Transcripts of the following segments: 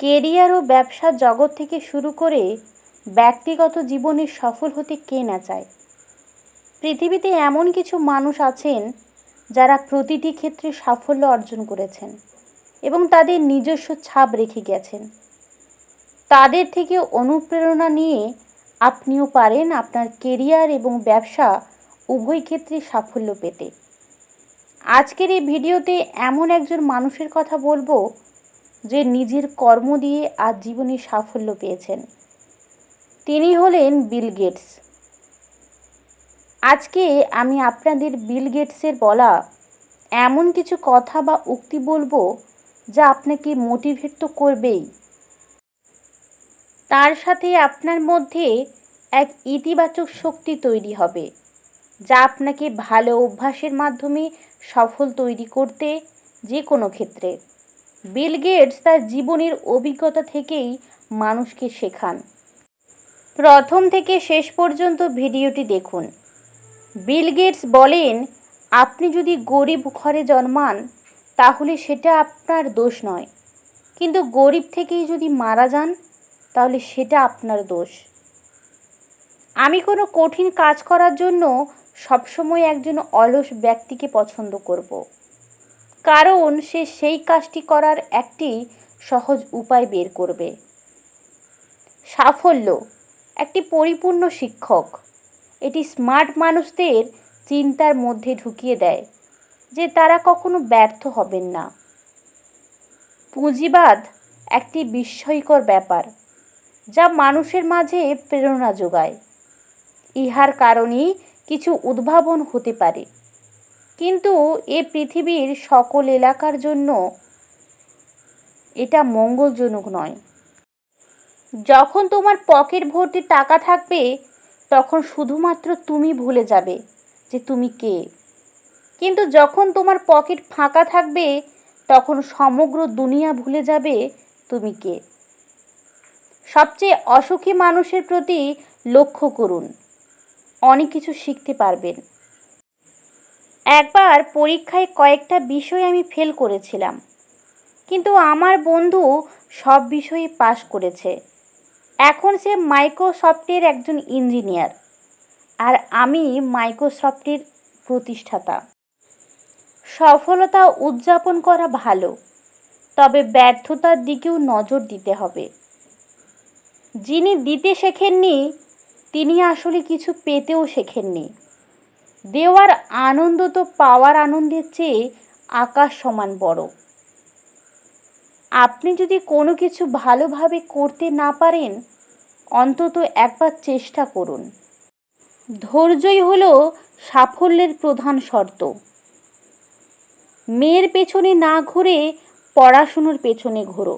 Career ও ব্যবসার জগৎ থেকে শুরু করে ব্যক্তিগত জীবনে সফল হতে কে না চায়। পৃথিবীতে এমন কিছু মানুষ আছেন যারা প্রতিটি ক্ষেত্রে সাফল্য অর্জন করেছেন এবং তাদের নিজস্ব ছাপ রেখে গেছেন। তাদের থেকে অনুপ্রেরণা নিয়ে আপনিও পারেন আপনার কেরিয়ার এবং ব্যবসা উভয় ক্ষেত্রে সাফল্য পেতে। আজকের এই ভিডিওতে এমন একজন মানুষের কথা বলবো যে নিজের কর্ম দিয়ে আজ জীবনে সাফল্য পেয়েছেন। তিনি হলেন বিল গেটস। আজকে আমি আপনাদের বিল গেটসের বলা এমন কিছু কথা বা উক্তি বলবো যা আপনাকে মোটিভেট তো করবেই, তার সাথে আপনার মধ্যে এক ইতিবাচক শক্তি তৈরি হবে যা আপনাকে ভালো অভ্যাসের মাধ্যমে সফল তৈরি করতে যে কোনো ক্ষেত্রে। বিল গেটস তার জীবনের অভিজ্ঞতা থেকেই মানুষকে শেখান। প্রথম থেকে শেষ পর্যন্ত ভিডিওটি দেখুন। বিল গেটস বলেন, আপনি যদি গরিব ঘরে জন্মান তাহলে সেটা আপনার দোষ নয়, কিন্তু গরিব থেকেই যদি মারা যান তাহলে সেটা আপনার দোষ। আমি কোনো কঠিন কাজ করার জন্য সবসময় একজন অলস ব্যক্তিকে পছন্দ করব, কারণ সে সেই কাজটি করার একটি সহজ উপায় বের করবে। সাফল্য একটি পরিপূর্ণ শিক্ষক। এটি স্মার্ট মানুষদের চিন্তার মধ্যে ঢুকিয়ে দেয় যে তারা কখনো ব্যর্থ হবেন না। পুঁজিবাদ একটি বিস্ময়কর ব্যাপার যা মানুষের মাঝে প্রেরণা যোগায়। ইহার কারণেই কিছু উদ্ভাবন হতে পারে, কিন্তু এ পৃথিবীর সকল এলাকার জন্য এটা মঙ্গলজনক নয়। যখন তোমার পকেট ভর্তি টাকা থাকবে তখন শুধুমাত্র তুমি ভুলে যাবে যে তুমি কে, কিন্তু যখন তোমার পকেট ফাঁকা থাকবে তখন সমগ্র দুনিয়া ভুলে যাবে তুমি কে। সবচেয়ে অসুখী মানুষের প্রতি লক্ষ্য করুন, অনেক কিছু শিখতে পারবেন। একবার পরীক্ষায় কয়েকটা বিষয় আমি ফেল করেছিলাম, কিন্তু আমার বন্ধু সব বিষয়ে পাশ করেছে। এখন সে মাইক্রোসফটের একজন ইঞ্জিনিয়ার আর আমি মাইক্রোসফটের প্রতিষ্ঠাতা। সফলতা উদযাপন করা ভালো, তবে ব্যর্থতার দিকেও নজর দিতে হবে। যিনি দিতে শেখেননি তিনি আসলে কিছু পেতেও শেখেননি। দেওয়ার আনন্দ তো পাওয়ার আনন্দের চেয়ে আকাশ সমান বড়। আপনি যদি কোনো কিছু ভালোভাবে করতে না পারেন, অন্তত একবার চেষ্টা করুন। ধৈর্যই হলো সাফল্যের প্রধান শর্ত। মেয়ের পেছনে না ঘুরে পড়াশুনোর পেছনে ঘোরো।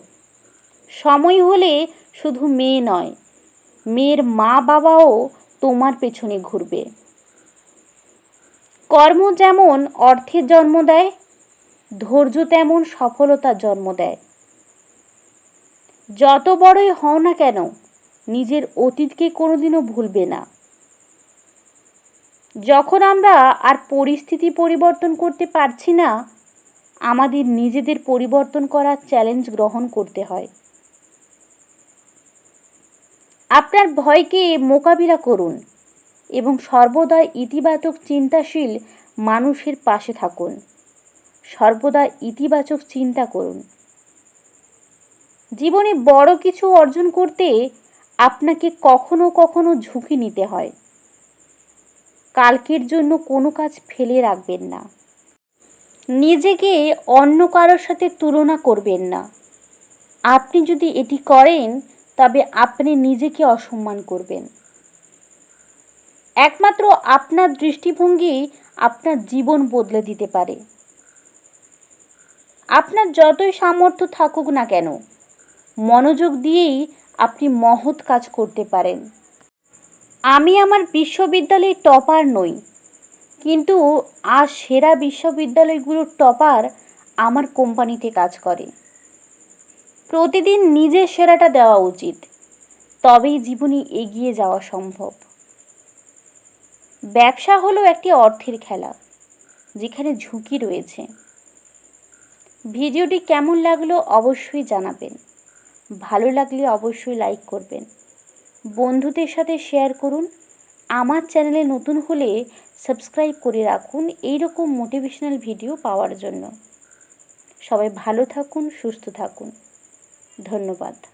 সময় হলে শুধু মেয়ে নয়, মেয়ের মা বাবাও তোমার পেছনে ঘুরবে। কর্ম যেমন অর্থের জন্ম দেয়, ধৈর্য তেমন সফলতার জন্ম দেয়। যত বড়ই হও না কেন, নিজের অতীতকে কোনোদিনও ভুলবে না। যখন আমরা আর পরিস্থিতি পরিবর্তন করতে পারছি না, আমাদের নিজেদের পরিবর্তন করার চ্যালেঞ্জ গ্রহণ করতে হয়। আপনার ভয়কে মোকাবিলা করুন এবং সর্বদা ইতিবাচক চিন্তাশীল মানুষের পাশে থাকুন। সর্বদা ইতিবাচক চিন্তা করুন। জীবনে বড় কিছু অর্জন করতে আপনাকে কখনো কখনো ঝুঁকি নিতে হয়। কালকের জন্য কোনো কাজ ফেলে রাখবেন না। নিজেকে অন্য কারোর সাথে তুলনা করবেন না। আপনি যদি এটি করেন তবে আপনি নিজেকে অসম্মান করবেন। একমাত্র আপনার দৃষ্টিভঙ্গি আপনার জীবন বদলে দিতে পারে। আপনার যতই সামর্থ্য থাকুক না কেন, মনোযোগ দিয়েই আপনি মহৎ কাজ করতে পারেন। আমি আমার বিশ্ববিদ্যালয়ের টপার নই, কিন্তু আজ সেরা বিশ্ববিদ্যালয়গুলোর টপার আমার কোম্পানিতে কাজ করে। প্রতিদিন নিজের সেরাটা দেওয়া উচিত, তবেই জীবনে এগিয়ে যাওয়া সম্ভব। ব্যবসা হলো একটি অর্থের খেলা যেখানে ঝুঁকি রয়েছে। ভিডিওটি কেমন লাগলো অবশ্যই জানাবেন। ভালো লাগলে অবশ্যই লাইক করবেন, বন্ধুদের সাথে শেয়ার করুন। আমার চ্যানেলে নতুন হলে সাবস্ক্রাইব করে রাখুন এই রকম মোটিভেশনাল ভিডিও পাওয়ার জন্য। সবাই ভালো থাকুন, সুস্থ থাকুন। ধন্যবাদ।